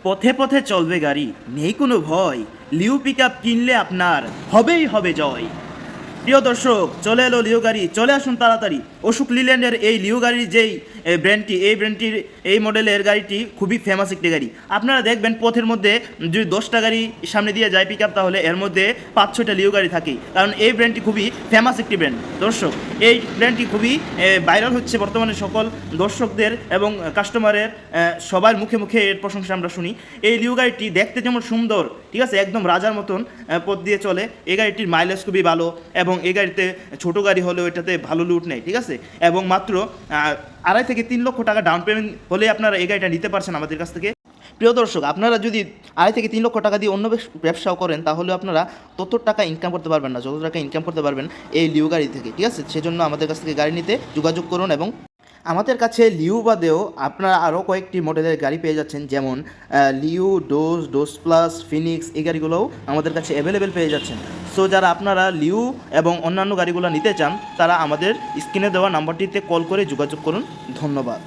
পথে পথে চলবে গাড়ি, নেই কোনো ভয়। লিও পিক আপ কিনলে আপনার হবেই হবে জয়। প্রিয় দর্শক, চলে এলো লিও গাড়ি, চলে আসুন তাড়াতাড়ি। অশোক লিল্যান্ডের এই লিও গাড়ির যেই ব্র্যান্ডটির এই মডেলের গাড়িটি খুবই ফেমাস একটি গাড়ি। আপনারা দেখবেন পথের মধ্যে যদি 10টা গাড়ি সামনে দিয়ে যায় পিক আপ, তাহলে এর মধ্যে 5-6টা লিও গাড়ি থাকে, কারণ এই ব্র্যান্ডটি খুবই ফেমাস একটি ব্র্যান্ড। দর্শক, এই ব্র্যান্ডটি খুবই ভাইরাল হচ্ছে বর্তমানে সকল দর্শকদের এবং কাস্টমারের সবার মুখে মুখে এর প্রশংসা আমরা শুনি। এই লিও গাড়িটি দেখতে যেমন সুন্দর, ঠিক আছে, একদম রাজার মতন পথ দিয়ে চলে। এই গাড়িটির মাইলেজ খুবই ভালো এবং এই গাড়িতে ছোটো গাড়ি হলেও এটাতে ভালো লুট নেই, ঠিক আছে। এবং মাত্র 2.5 থেকে 3 লক্ষ টাকা ডাউন পেমেন্ট হলে আপনারা এই গাড়িটা নিতে পারছেন আমাদের কাছ থেকে। প্রিয় দর্শক, আপনারা যদি 2.5 থেকে 3 লক্ষ টাকা দিয়ে অন্য ব্যবসাও করেন, তাহলে আপনারা তত টাকা ইনকাম করতে পারবেন না যত টাকা ইনকাম করতে পারবেন এই লিও গাড়ি থেকে, ঠিক আছে। সেজন্য আমাদের কাছ থেকে গাড়ি নিতে যোগাযোগ করুন। এবং আমাদের কাছে লিও বাদেও আপনারা আরও কয়েকটি মডেলের গাড়ি পেয়ে যাচ্ছেন, যেমন লিও, ডোজ প্লাস, ফিনিক্স, এই গাড়িগুলোও আমাদের কাছে অ্যাভেলেবেল পেয়ে যাচ্ছেন। সো যারা আপনারা লিও এবং অন্যান্য গাড়িগুলো নিতে চান, তারা আমাদের স্ক্রিনে দেওয়া নাম্বারটিতে কল করে যোগাযোগ করুন। ধন্যবাদ।